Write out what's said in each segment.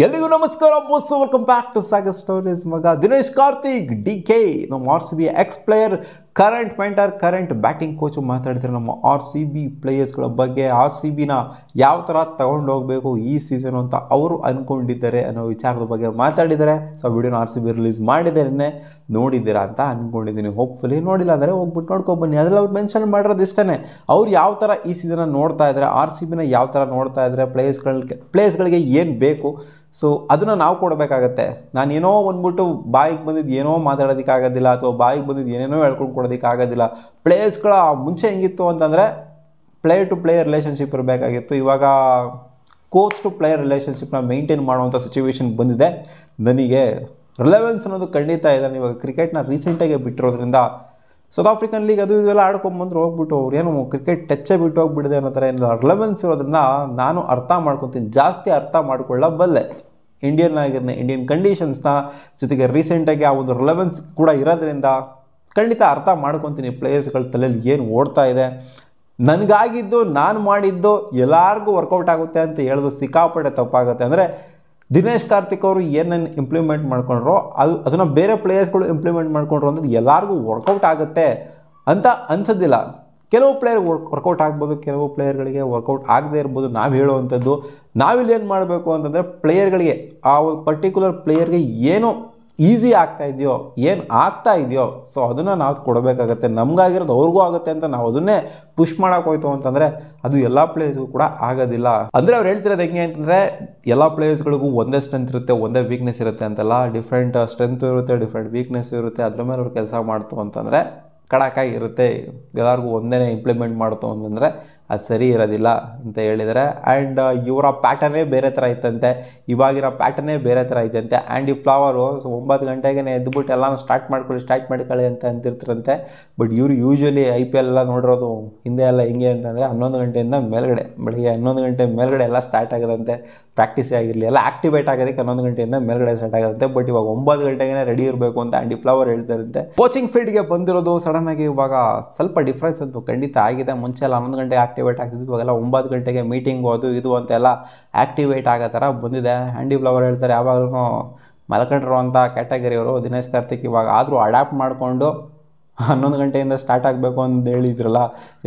ಎಲ್ಲಿಗೂ ನಮಸ್ಕಾರ boss, welcome back to Sagar stories. ಮಗ ದಿನೇಶ್ ಕಾರ್ತಿಕ್ DK ನಮ್ಮ RCB ex player, current mentor, current batting coach ಮಾತಾಡ್ತಾರೆ ನಮ್ಮ RCB ಪ್ಲೇಯರ್ಸ್ಗಳ ಬಗ್ಗೆ. RCBನ ಯಾವ ಥರ ತಗೊಂಡು ಹೋಗಬೇಕು ಈ ಸೀಸನ್ ಅಂತ ಅವರು ಅಂದ್ಕೊಂಡಿದ್ದಾರೆ ಅನ್ನೋ ವಿಚಾರದ ಬಗ್ಗೆ ಮಾತಾಡಿದ್ದಾರೆ. ಸೊ ವಿಡಿಯೋನ RCB ರಿಲೀಸ್ ಮಾಡಿದ್ದೇನೆ, ನೋಡಿದ್ದೀರಾ ಅಂತ ಅಂದ್ಕೊಂಡಿದ್ದೀನಿ. ಹೋಪ್ಫುಲಿ ನೋಡಿಲ್ಲ ಅಂದರೆ ಹೋಗ್ಬಿಟ್ಟು ನೋಡ್ಕೊಬನ್ನಿ. ಅದರಲ್ಲಿ ಅವ್ರು ಮೆನ್ಷನ್ ಮಾಡಿರೋದು ಇಷ್ಟೇ, ಅವ್ರು ಯಾವ ಥರ ಈ ಸೀಸನ್ನ ನೋಡ್ತಾ ಇದ್ದಾರೆ, RCBನ ಯಾವ ಥರ ನೋಡ್ತಾ ಇದ್ದಾರೆ, ಪ್ಲೇಯರ್ಸ್ಗಳಿಗೆ ಏನು ಬೇಕು, ಸೊ ಅದನ್ನು ನಾವು ಕೊಡಬೇಕಾಗತ್ತೆ. ನಾನು ಏನೋ ಬಂದ್ಬಿಟ್ಟು ಬಾಯಿಗೆ ಬಂದಿದ್ದು ಏನೋ ಮಾತಾಡೋದಕ್ಕಾಗೋದಿಲ್ಲ, ಅಥವಾ ಬಾಯಿಗೆ ಬಂದಿದ್ದು ಏನೇನೋ ಹೇಳ್ಕೊಂಡು ಕೊಡೋದಕ್ಕಾಗೋದಿಲ್ಲ. ಪ್ಲೇಯರ್ಸ್ಗಳ ಮುಂಚೆ ಹೆಂಗಿತ್ತು ಅಂತಂದರೆ ಪ್ಲೇಯರ್ ಟು ಪ್ಲೇಯರ್ ರಿಲೇಷನ್ಶಿಪ್ ಇರಬೇಕಾಗಿತ್ತು. ಇವಾಗ ಕೋಚ್ ಟು ಪ್ಲೇಯರ್ ರಿಲೇಷನ್ಶಿಪ್ನ ಮೇಂಟೈನ್ ಮಾಡುವಂಥ ಸಿಚುವೇಶನ್ ಬಂದಿದೆ. ನನಗೆ ರಿಲೆವೆನ್ಸ್ ಅನ್ನೋದು ಖಂಡಿತ ಇದೆ. ಇವಾಗ ಕ್ರಿಕೆಟ್ನ ರೀಸೆಂಟಾಗಿ ಬಿಟ್ಟಿರೋದ್ರಿಂದ ಸೌತ್ ಆಫ್ರಿಕನ್ ಲೀಗ್ ಅದು ಇದೆಲ್ಲ ಆಡ್ಕೊಂಬಂದ್ರೆ ಹೋಗ್ಬಿಟ್ಟು ಅವ್ರು ಏನು ಕ್ರಿಕೆಟ್ ಟಚ್ಚೇ ಬಿಟ್ಟು ಹೋಗ್ಬಿಡಿದೆ ಅನ್ನೋ ಥರ ಏನಿಲ್ಲ. ರಿಲೆವೆನ್ಸ್ ಇರೋದ್ರಿಂದ ನಾನು ಅರ್ಥ ಮಾಡ್ಕೊತೀನಿ, ಜಾಸ್ತಿ ಅರ್ಥ ಮಾಡ್ಕೊಳ್ಳಬಲ್ಲೆ. ಇಂಡಿಯನ್ ಕಂಡೀಷನ್ಸ್ನ ಜೊತೆಗೆ ರೀಸೆಂಟಾಗಿ ಆ ಒಂದು ರಿಲೆವೆನ್ಸ್ ಕೂಡ ಇರೋದ್ರಿಂದ ಖಂಡಿತ ಅರ್ಥ ಮಾಡ್ಕೊತೀನಿ ಪ್ಲೇಯರ್ಸ್ಗಳ ತಲೆಯಲ್ಲಿ ಏನು ಓಡ್ತಾ ಇದೆ. ನನಗಾಗಿದ್ದು ನಾನು ಮಾಡಿದ್ದು ಎಲ್ಲರಿಗೂ ವರ್ಕೌಟ್ ಆಗುತ್ತೆ ಅಂತ ಹೇಳೋದು ಸಿಕ್ಕಾಪಟ್ಟೆ ತಪ್ಪಾಗುತ್ತೆ. ಅಂದರೆ ದಿನೇಶ್ ಕಾರ್ತಿಕ್ ಅವರು ಏನನ್ನು ಇಂಪ್ಲಿಮೆಂಟ್ ಮಾಡ್ಕೊಂಡ್ರೋ ಅದನ್ನು ಬೇರೆ ಪ್ಲೇಯರ್ಸ್ಗಳು ಇಂಪ್ಲಿಮೆಂಟ್ ಮಾಡ್ಕೊಂಡ್ರು ಅಂದರೆ ಎಲ್ಲರಿಗೂ ವರ್ಕೌಟ್ ಆಗುತ್ತೆ ಅಂತ ಅನ್ಸೋದಿಲ್ಲ. ಕೆಲವು ಪ್ಲೇಯರ್ ವರ್ಕೌಟ್ ಆಗ್ಬೋದು, ಕೆಲವು ಪ್ಲೇಯರ್ಗಳಿಗೆ ವರ್ಕೌಟ್ ಆಗದೇ ಇರ್ಬೋದು. ನಾವು ಹೇಳುವಂಥದ್ದು, ನಾವಿಲ್ಲಿ ಏನು ಮಾಡಬೇಕು ಅಂತಂದರೆ ಪ್ಲೇಯರ್ಗಳಿಗೆ, ಆ ಒಂದು ಪರ್ಟಿಕ್ಯುಲರ್ ಪ್ಲೇಯರ್ಗೆ ಏನು ಈಸಿ ಆಗ್ತಾ ಇದೆಯೋ, ಏನು ಆಗ್ತಾ ಇದೆಯೋ, ಸೊ ಅದನ್ನು ನಾವು ಕೊಡಬೇಕಾಗತ್ತೆ. ನಮಗಾಗಿರೋದು ಅವ್ರಿಗೂ ಆಗುತ್ತೆ ಅಂತ ನಾವು ಅದನ್ನೇ ಪುಷ್ ಮಾಡೋಕೆ ಹೋಯ್ತು ಅಂತಂದರೆ ಅದು ಎಲ್ಲ ಪ್ಲೇಯರ್ಸ್ಗೂ ಕೂಡ ಆಗೋದಿಲ್ಲ. ಅಂದರೆ ಅವ್ರು ಹೇಳ್ತಿರೋದು ಹೆಂಗೆ ಅಂತಂದರೆ ಎಲ್ಲ ಪ್ಲೇಯರ್ಸ್ಗಳಿಗೂ ಒಂದೇ ಸ್ಟ್ರೆಂತ್ ಇರುತ್ತೆ, ಒಂದೇ ವೀಕ್ನೆಸ್ ಇರುತ್ತೆ ಅಂತೆಲ್ಲ. ಡಿಫ್ರೆಂಟ್ ಸ್ಟ್ರೆಂತ್ ಇರುತ್ತೆ, ಡಿಫ್ರೆಂಟ್ ವೀಕ್ನೆಸ್ ಇರುತ್ತೆ. ಅದ್ರ ಮೇಲೆ ಅವ್ರು ಕೆಲಸ ಮಾಡ್ತು ಅಂತಂದರೆ ಕಡಕಾಗಿ ಇರುತ್ತೆ. ಎಲ್ಲರಿಗೂ ಒಂದೇ ಇಂಪ್ಲಿಮೆಂಟ್ ಮಾಡ್ತು ಅಂತಂದರೆ ಅದು ಸರಿ ಇರೋದಿಲ್ಲ ಅಂತ ಹೇಳಿದ್ದಾರೆ. ಆ್ಯಂಡ್ ಇವರ ಪ್ಯಾಟರ್ನೇ ಬೇರೆ ಥರ ಇತ್ತಂತೆ, ಇವಾಗಿರೋ ಪ್ಯಾಟರ್ನೇ ಬೇರೆ ಥರ ಇದ್ದಂತೆ. ಆ್ಯಂಡ್ ಈ ಫ್ಲವರು 9 ಗಂಟೆಗೆ ಎದ್ಬಿಟ್ಟು ಎಲ್ಲನೂ ಸ್ಟಾರ್ಟ್ ಮಾಡ್ಕೊಳ್ಳಿ ಅಂತ ಅಂತಿರ್ತಾರಂತೆ. ಬಟ್ ಇವರು ಯೂಶ್ವಲಿ IPL ಎಲ್ಲ ನೋಡಿರೋದು ಹಿಂದೆ ಎಲ್ಲ ಹೆಂಗೆ ಅಂತಂದರೆ 11 ಗಂಟೆಯಿಂದ ಮೇಲ್ಗಡೆ, ಬೆಳಗ್ಗೆ 11 ಗಂಟೆ ಮೇಲ್ಗಡೆ ಎಲ್ಲ ಸ್ಟಾರ್ಟ್ ಆಗೋದಂತೆ. ಪ್ರಾಕ್ಟೀಸೇ ಆಗಿರಲಿ, ಎಲ್ಲ ಆಕ್ಟಿವೇಟ್ ಆಗೋದಕ್ಕೆ 11 ಗಂಟೆಯಿಂದ ಮೇಲ್ಗಡೆ ಸ್ಟಾರ್ಟ್ ಆಗೋದಂತೆ. ಬಟ್ ಇವಾಗ 9 ಗಂಟೆಗೆ ರೆಡಿ ಇರಬೇಕು ಅಂತ ಆ್ಯಂಡ್ ಈ ಫ್ಲವರ್ ಹೇಳ್ತಾರಂತೆ. ಕೋಚಿಂಗ್ ಫೀಲ್ಡ್ಗೆ ಬಂದಿರೋದು ಸಡನ್ನಾಗಿ ಇವಾಗ ಸ್ವಲ್ಪ ಡಿಫ್ರೆನ್ಸ್ ಅಂತೂ ಖಂಡಿತ ಆಗಿದೆ. ಮುಂಚೆ ಎಲ್ಲ 11 ಗಂಟೆಗೆ ಆಕ್ಟಿವೇಟ್ ಆಗ್ತಿದ್ವಿ, ಇವಾಗೆಲ್ಲ 9 ಗಂಟೆಗೆ ಮೀಟಿಂಗು ಅದು ಇದು ಅಂತೆಲ್ಲ ಆಕ್ಟಿವೇಟ್ ಆಗೋ ಥರ ಬಂದಿದೆ. ಆ್ಯಂಡ್ ಈ ಫ್ಲವರ್ ಹೇಳ್ತಾರೆ ಯಾವಾಗಲೂ ಮಲ್ಕೊಂಡಿರೋ ಅಂಥ ಕ್ಯಾಟಗರಿಯವರು ದಿನೇಶ್ ಕಾರ್ತಿಕ್ ಇವಾಗ ಆದರೂ ಅಡ್ಯಾಪ್ಟ್ ಮಾಡಿಕೊಂಡು 11 ಗಂಟೆಯಿಂದ ಸ್ಟಾರ್ಟ್ ಆಗಬೇಕು ಅಂತ ಹೇಳಿದ್ರಲ್ಲ,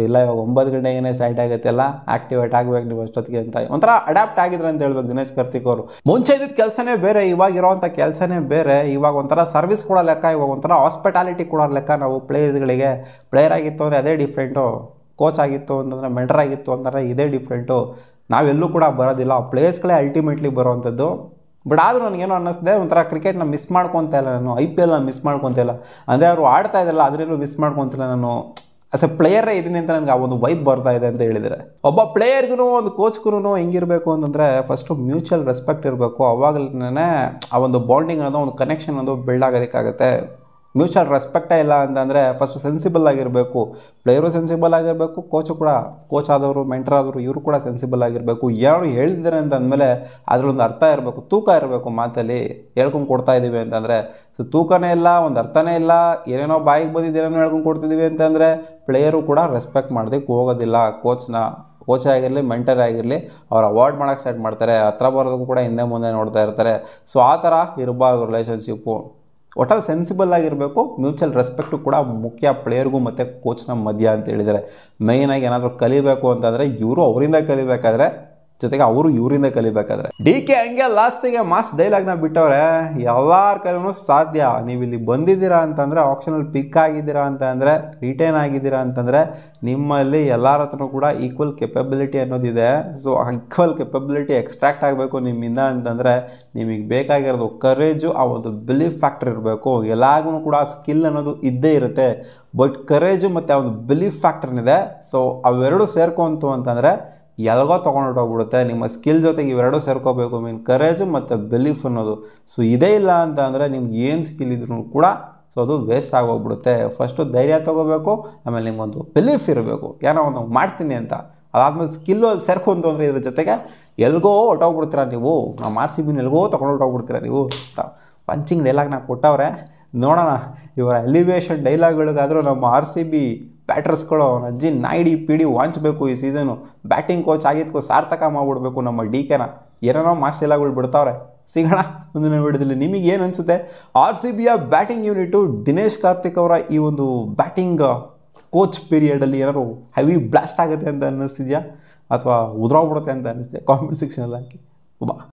ಇಲ್ಲ ಇವಾಗ 9 ಗಂಟೆಗೇ ಸ್ಟಾರ್ಟ್ ಆಗುತ್ತೆಲ್ಲ, ಆಕ್ಟಿವೇಟ್ ಆಗಬೇಕು ನೀವು ಅಷ್ಟೊತ್ತಿಗೆ ಅಂತ ಒಂಥರ ಅಡ್ಯಾಪ್ಟ್ ಆಗಿದ್ರು ಅಂತ ಹೇಳ್ಬೇಕು ದಿನೇಶ್ ಕಾರ್ತಿಕ್ ಅವರು. ಮುಂಚೆ ಇದ್ದಿದ್ದು ಕೆಲಸನೇ ಬೇರೆ, ಇವಾಗ ಇರೋವಂಥ ಕೆಲಸನೇ ಬೇರೆ. ಇವಾಗ ಒಂಥರ ಸರ್ವಿಸ್ ಕೊಡೋ ಲೆಕ್ಕ, ಇವಾಗ ಒಂಥರ ಹಾಸ್ಪಿಟಾಲಿಟಿ ಕೊಡೋ ಲೆಕ್ಕ. ನಾವು ಪ್ಲೇಯರ್ಸ್ಗಳಿಗೆ, ಪ್ಲೇಯರ್ ಆಗಿತ್ತು ಅಂದರೆ ಅದೇ ಡಿಫ್ರೆಂಟು, ಕೋಚ್ ಆಗಿತ್ತು ಅಂತಂದರೆ ಮೆಂಟರ್ ಆಗಿತ್ತು ಅಂತಂದರೆ ಇದೇ ಡಿಫ್ರೆಂಟು. ನಾವೆಲ್ಲೂ ಕೂಡ ಬರೋದಿಲ್ಲ, ಪ್ಲೇಯರ್ಸ್ಗಳೇ ಅಲ್ಟಿಮೇಟ್ಲಿ ಬರೋವಂಥದ್ದು. ಬಟ್ ಆದರೂ ನನಗೇನೋ ಅನ್ನಿಸ್ದೆ, ಒಂಥರ ಕ್ರಿಕೆಟ್ನ ಮಿಸ್ ಮಾಡ್ಕೊತಾ ಇಲ್ಲ ನಾನು, IPLನ ಮಿಸ್ ಮಾಡ್ಕೊತಾ ಇಲ್ಲ. ಅಂದರೆ ಅವರು ಆಡ್ತಾ ಇದ್ದಲ್ಲ ಅದರಲ್ಲೂ ಮಿಸ್ ಮಾಡ್ಕೊತಿಲ್ಲ ನಾನು. ಆಸ್ ಎ ಪ್ಲೇಯರೇ ಇದೀನಿ ಅಂತ ನನಗೆ ಆ ಒಂದು ವೈಬ್ ಬರ್ತಾ ಇದೆ ಅಂತ ಹೇಳಿದರೆ. ಒಬ್ಬ ಪ್ಲೇಯರ್ಗೂ ಒಂದು ಕೋಚ್ಗೂ ಹೆಂಗಿರಬೇಕು ಅಂತಂದರೆ ಫಸ್ಟು ಮ್ಯೂಚುವಲ್ ರೆಸ್ಪೆಕ್ಟ್ ಇರಬೇಕು. ಅವಾಗಲೇ ಆ ಒಂದು ಬಾಂಡಿಂಗ್ ಅನ್ನೋದು, ಒಂದು ಕನೆಕ್ಷನ್ ಅನ್ನೋದು ಬಿಲ್ಡ್ ಆಗೋದಕ್ಕಾಗತ್ತೆ. ಮ್ಯೂಚುವಲ್ ರೆಸ್ಪೆಕ್ಟೇ ಇಲ್ಲ ಅಂತಂದರೆ ಫಸ್ಟು ಸೆನ್ಸಿಬಲ್ ಆಗಿರಬೇಕು, ಪ್ಲೇಯರು ಸೆನ್ಸಿಬಲ್ ಆಗಿರಬೇಕು, ಕೋಚ್ ಆದವರು, ಮೆಂಟರ್ ಆದವರು ಇವರು ಕೂಡ ಸೆನ್ಸಿಬಲ್ ಆಗಿರಬೇಕು. ಯಾರು ಹೇಳಿದ್ದಾರೆ ಅಂತ ಅಂದಮೇಲೆ ಅದರಲ್ಲೊಂದು ಅರ್ಥ ಇರಬೇಕು, ತೂಕ ಇರಬೇಕು. ಮಾತಲ್ಲಿ ಹೇಳ್ಕೊಂಡು ಕೊಡ್ತಾ ಇದ್ದೀವಿ ಅಂತಂದರೆ ಸೊ ತೂಕನೇ ಇಲ್ಲ, ಒಂದು ಅರ್ಥನೇ ಇಲ್ಲ, ಏನೇನೋ ಬಾಯಿಗೆ ಬಂದಿದ್ದು ಏನೇನೋ ಹೇಳ್ಕೊಂಡು ಕೊಡ್ತಿದ್ದೀವಿ ಅಂತಂದರೆ ಪ್ಲೇಯರು ಕೂಡ ರೆಸ್ಪೆಕ್ಟ್ ಮಾಡೋದಕ್ಕೆ ಹೋಗೋದಿಲ್ಲ. ಕೋಚ್ ಆಗಿರಲಿ, ಮೆಂಟರ್ ಆಗಿರಲಿ, ಅವ್ರು ಅವಾಯ್ಡ್ ಮಾಡೋಕ್ಕೆ ಸ್ಟಾರ್ಟ್ ಮಾಡ್ತಾರೆ. ಹತ್ರ ಬರೋದಕ್ಕೂ ಕೂಡ ಹಿಂದೆ ಮುಂದೆ ನೋಡ್ತಾ ಇರ್ತಾರೆ. ಸೊ ಆ ಥರ ಇರಬಾರ್ದು ರಿಲೇಷನ್ಶಿಪ್ಪು. ಒಟ್ಟಲ್ಲಿ ಸೆನ್ಸಿಬಲ್ ಆಗಿರಬೇಕು. ಮ್ಯೂಚುವಲ್ ರೆಸ್ಪೆಕ್ಟು ಕೂಡ ಮುಖ್ಯ ಪ್ಲೇಯರ್ಗೂ ಮತ್ತು ಕೋಚ್ನ ಮಧ್ಯ ಅಂತ ಹೇಳಿದ್ದಾರೆ. ಮೇಯ್ನಾಗಿ ಏನಾದರೂ ಕಲಿಬೇಕು ಅಂತಂದರೆ ಇವರು ಅವರಿಂದ ಕಲಿಬೇಕಾದ್ರೆ, ಜೊತೆಗೆ ಅವರು ಇವರಿಂದ ಕಲಿಬೇಕಾದ್ರೆ. DK ಹಂಗೆ ಲಾಸ್ಟಿಗೆ ಮಾಸ್ ಡೈಲಾಗ್ನ ಬಿಟ್ಟವ್ರೆ, ಎಲ್ಲರ ಕೈಲೂ ಸಾಧ್ಯ. ನೀವು ಇಲ್ಲಿ ಬಂದಿದ್ದೀರಾ ಅಂತಂದರೆ, ಆಪ್ಷನಲ್ಲಿ ಪಿಕ್ ಆಗಿದ್ದೀರಾ ಅಂತಂದರೆ, ರಿಟೈನ್ ಆಗಿದ್ದೀರಾ ಅಂತಂದರೆ ನಿಮ್ಮಲ್ಲಿ ಎಲ್ಲರ ಹತ್ರನೂ ಕೂಡ ಈಕ್ವಲ್ ಕೆಪಬಿಲಿಟಿ ಅನ್ನೋದಿದೆ. ಸೊ ಆ ಈಕ್ವಲ್ ಕೆಪಬಿಲಿಟಿ ಎಕ್ಸ್ಟ್ರಾಕ್ಟ್ ಆಗಬೇಕು ನಿಮ್ಮಿಂದ ಅಂತಂದರೆ ನಿಮಗೆ ಬೇಕಾಗಿರೋದು ಕರೇಜು, ಆ ಒಂದು ಬಿಲೀಫ್ ಫ್ಯಾಕ್ಟರ್ ಇರಬೇಕು. ಎಲ್ಲಾಗೂ ಕೂಡ ಸ್ಕಿಲ್ ಅನ್ನೋದು ಇದ್ದೇ ಇರುತ್ತೆ, ಬಟ್ ಕರೇಜು ಮತ್ತು ಆ ಒಂದು ಬಿಲೀಫ್ ಫ್ಯಾಕ್ಟರ್ನಿದೆ. ಸೊ ಅವೆರಡು ಸೇರ್ಕೊಂತು ಅಂತಂದರೆ ಎಲ್ಗೋ ತೊಗೊಂಡೋಗ್ಬಿಡುತ್ತೆ. ನಿಮ್ಮ ಸ್ಕಿಲ್ ಜೊತೆಗೆ ಇವೆರಡೂ ಸೇರ್ಕೋಬೇಕು, ಮೀನ್ ಕರೇಜು ಮತ್ತು ಬಿಲೀಫ್ ಅನ್ನೋದು. ಸೊ ಇದೇ ಇಲ್ಲ ಅಂತ ಅಂದರೆ ನಿಮ್ಗೆ ಏನು ಸ್ಕಿಲ್ ಇದ್ರೂ ಕೂಡ ಸೊ ಅದು ವೇಸ್ಟ್ ಆಗೋಗ್ಬಿಡುತ್ತೆ. ಫಸ್ಟು ಧೈರ್ಯ ತೊಗೋಬೇಕು, ಆಮೇಲೆ ನಿಮ್ಮೊಂದು ಬಿಲೀಫ್ ಇರಬೇಕು, ಏನೋ ಒಂದು ಮಾಡ್ತೀನಿ ಅಂತ. ಅದಾದಮೇಲೆ ಸ್ಕಿಲ್ಲು ಸೇರ್ಕೊಂತು ಅಂದರೆ ಇದ್ರ ಜೊತೆಗೆ ಎಲ್ಗೋ ಹೊಟ್ಟೋಗ್ಬಿಡ್ತೀರ ನೀವು. ನಮ್ಮ RCBನ ಎಲ್ಗೋ ತೊಗೊಂಡೋಗ್ಬಿಡ್ತೀರ ನೀವು. ಪಂಚಿಂಗ್ ಡೈಲಾಗ್ನ ಕೊಟ್ಟವ್ರೆ, ನೋಡೋಣ ಇವರ ಎಲಿವೇಷನ್ ಡೈಲಾಗ್ಗಳಿಗಾದರೂ ನಮ್ಮ RCB ಬ್ಯಾಟರ್ಸ್ಗಳು ಅಜ್ಜಿ ನಾಯ್ಡಿ ಪಿಡಿ ವಾಂಚಬೇಕು ಈ ಸೀಸನು. ಬ್ಯಾಟಿಂಗ್ ಕೋಚ್ ಆಗಿದ್ದಕ್ಕೂ ಸಾರ್ಥಕ ಮಾಡಿಬಿಡ್ಬೇಕು ನಮ್ಮ DKನ. ಏನೇನೋ ಮಾಸ್ ಡೈಲಾಗ್ಗಳು ಬಿಡ್ತಾವ್ರೆ. ಸಿಗೋಣ ಮುಂದಿನ ವಿಡಿಯೋದಲ್ಲಿ. ನಿಮಗೆ ಏನು ಅನಿಸುತ್ತೆ? ಆರ್ ಸಿ ಬಿಯ ಬ್ಯಾಟಿಂಗ್ ಯೂನಿಟು ದಿನೇಶ್ ಕಾರ್ತಿಕ್ ಅವರ ಈ ಒಂದು ಬ್ಯಾಟಿಂಗ್ ಕೋಚ್ ಪೀರಿಯಡಲ್ಲಿ ಏನಾದ್ರು ಹೆವಿ ಬ್ಲಾಸ್ಟ್ ಆಗುತ್ತೆ ಅಂತ ಅನ್ನಿಸ್ತಿದೆಯಾ ಅಥವಾ ಉದುರೋಗ್ಬಿಡುತ್ತೆ ಅಂತ ಅನ್ನಿಸ್ತಿದೆ? ಕಾಮೆಂಟ್ ಸೆಕ್ಷನಲ್ಲಿ ಹಾಕಿ. ಬಾ.